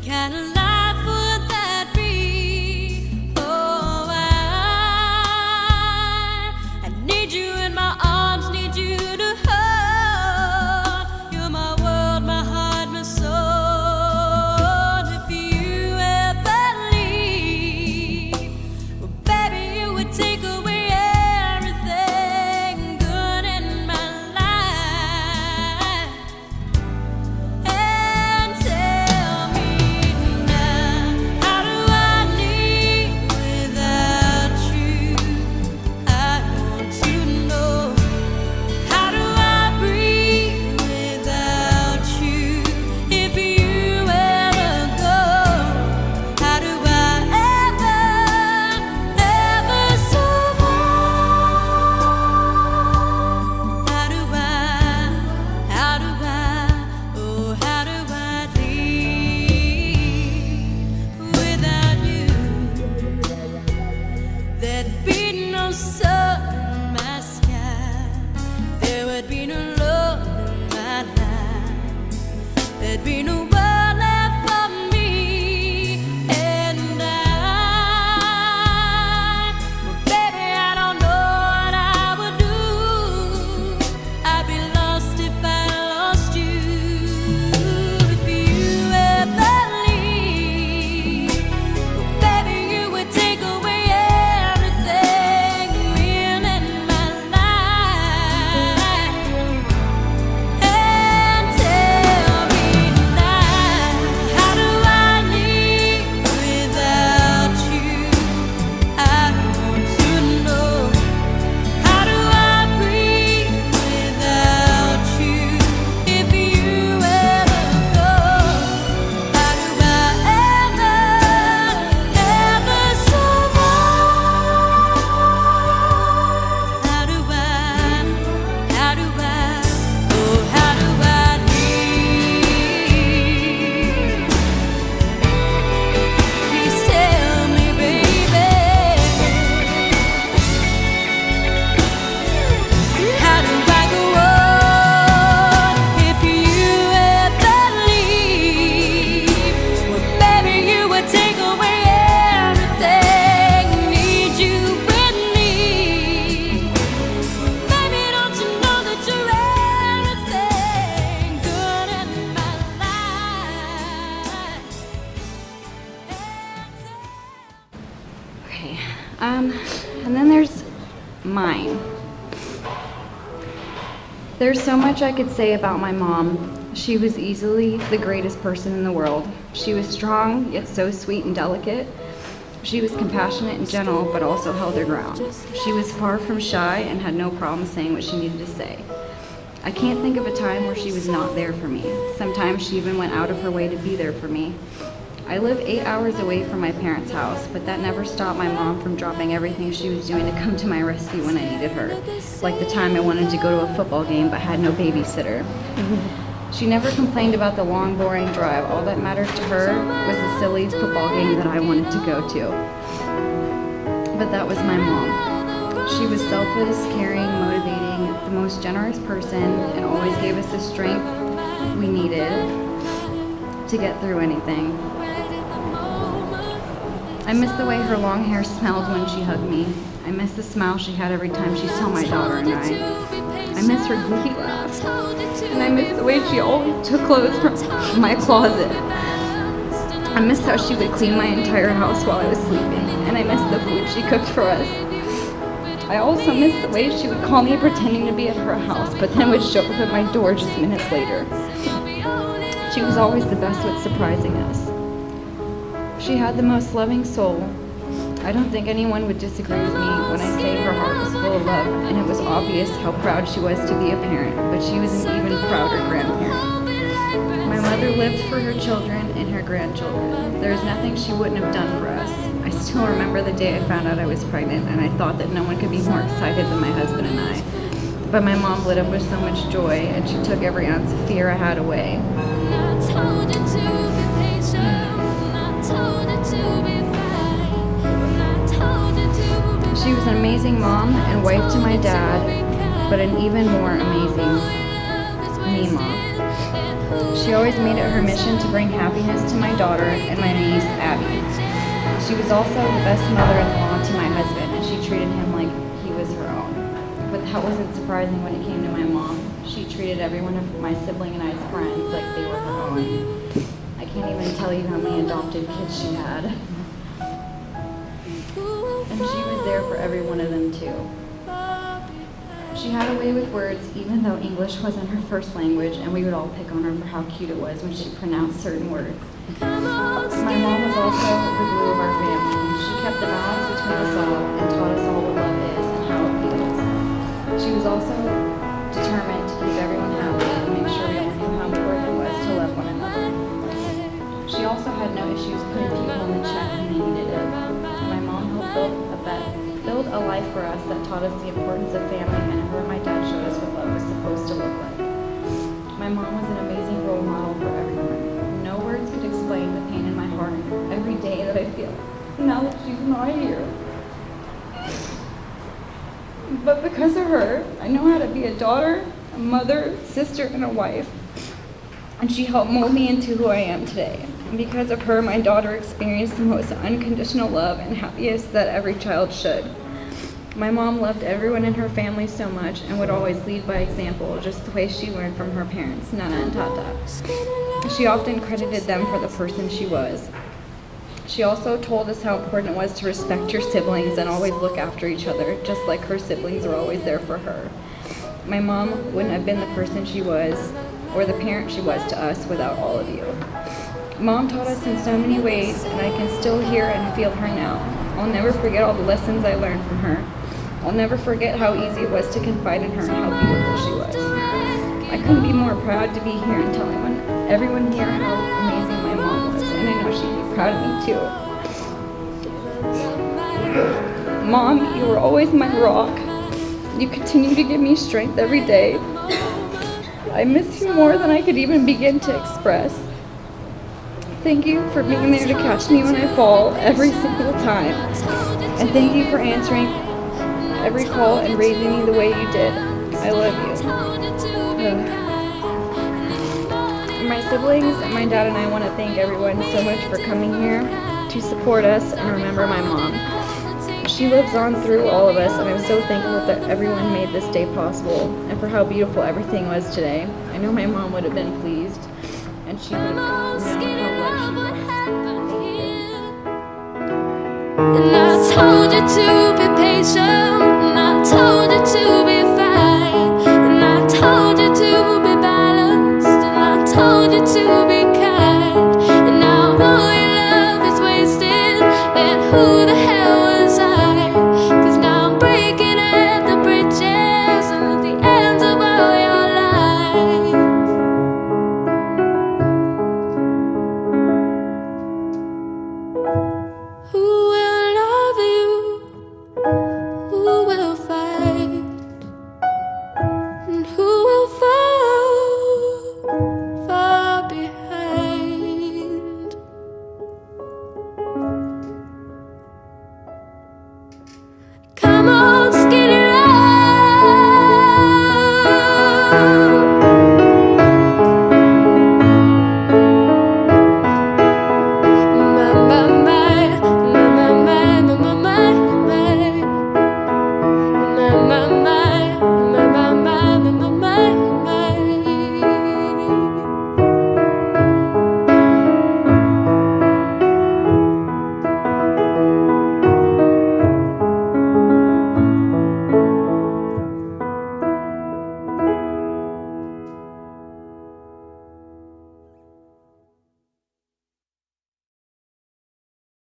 kind of life would that be? Oh, I need you in my arms, need you to hold. You're my world, my heart, my soul. If you ever leave, well, baby, you would take away everything good in my life. And tell me now, how do I live without you? I want to know. How do I breathe without you? If you ever go, how do I ever survive? How do I, oh, how do I live without you? There'd be no sun in my sky, there would be no love in my life, there'd be no world left for me and I. Well, baby, I don't know what I would do. I'd be lost if I lost you. If you ever leave, well, baby, you would take away everything real in my life. And tell me now, how do I live without you? I want to know. How do I breathe without you? If you ever go, how do I ever survive? How do I, oh, how do I live? Please tell me, baby. How do I go on if you ever leave? Well, baby, you would take away everything. Need you with me. Baby, don't you know that you're everything good in my life? Okay, and then there's mine. There's so much I could say about my mom. She was easily the greatest person in the world. She was strong, yet so sweet and delicate. She was compassionate and gentle, but also held her ground. She was far from shy and had no problem saying what she needed to say. I can't think of a time where she was not there for me. Sometimes she even went out of her way to be there for me. I live 8 hours away from my parents' house, but that never stopped my mom from dropping everything she was doing to come to my rescue when I needed her. Like the time I wanted to go to a football game but had no babysitter. She never complained about the long, boring drive. All that mattered to her was the silly football game that I wanted to go to. But that was my mom. She was selfless, caring, motivating, the most generous person, and always gave us the strength we needed to get through anything. I miss the way her long hair smelled when she hugged me. I miss the smile she had every time she saw my daughter and I miss her goofy laugh. And I miss the way she always took clothes from my closet. I miss how she would clean my entire house while I was sleeping. And I miss the food she cooked for us. I also miss the way she would call me pretending to be at her house, but then would show up at my door just minutes later. She was always the best with surprising us. She had the most loving soul. I don't think anyone would disagree with me when I say her heart was full of love, and it was obvious how proud she was to be a parent, but she was an even prouder grandparent. My mother lived for her children and her grandchildren. There's nothing she wouldn't have done for us. I still remember the day I found out I was pregnant, and I thought that no one could be more excited than my husband and I. But my mom lit up with so much joy, and she took every ounce of fear I had away. She was an amazing mom and wife to my dad, but an even more amazing me mom. She always made it her mission to bring happiness to my daughter and my niece, Abby. She was also the best mother-in-law to my husband, and she treated him like he was her own. But that wasn't surprising when it came to my mom. She treated every one of my sibling and I's friends like they were her own. I can't even tell you how many adopted kids she had. And she was there for every one of them too. She had a way with words, even though English wasn't her first language, and we would all pick on her for how cute it was when she pronounced certain words. My mom was also the glue of our family. She kept the balance between us all and taught us all what love is and how it feels. She was also determined to keep everyone happy and make sure we all knew how important it was to love one another. She also had no issues putting people in check when they needed it. My mom helped build a life for us that taught us the importance of family, and her and my dad showed us what love was supposed to look like. My mom was an amazing role model for everyone. No words could explain the pain in my heart every day that I feel now that she's not here. But because of her, I know how to be a daughter, a mother, sister, and a wife. And she helped mold me into who I am today. And because of her, my daughter experienced the most unconditional love and happiness that every child should. My mom loved everyone in her family so much and would always lead by example, just the way she learned from her parents, Nana and Tata. She often credited them for the person she was. She also told us how important it was to respect your siblings and always look after each other, just like her siblings were always there for her. My mom wouldn't have been the person she was or the parent she was to us without all of you. Mom taught us in so many ways, and I can still hear and feel her now. I'll never forget all the lessons I learned from her. I'll never forget how easy it was to confide in her and how beautiful she was. I couldn't be more proud to be here and telling everyone here how amazing my mom was, and I know she'd be proud of me too. Mom, you were always my rock. You continue to give me strength every day. I miss you more than I could even begin to express. Thank you for being there to catch me when I fall every single time. And thank you for answering every call and raising me the way you did. I love you. My siblings and my dad and I want to thank everyone so much for coming here to support us and remember my mom. She lives on through all of us, and I'm so thankful that everyone made this day possible and for how beautiful everything was today. I know my mom would have been pleased, and she would have known how blessed she was. And I told you to be patient, and I told you to be fine, and I told you to be balanced, and I told you to be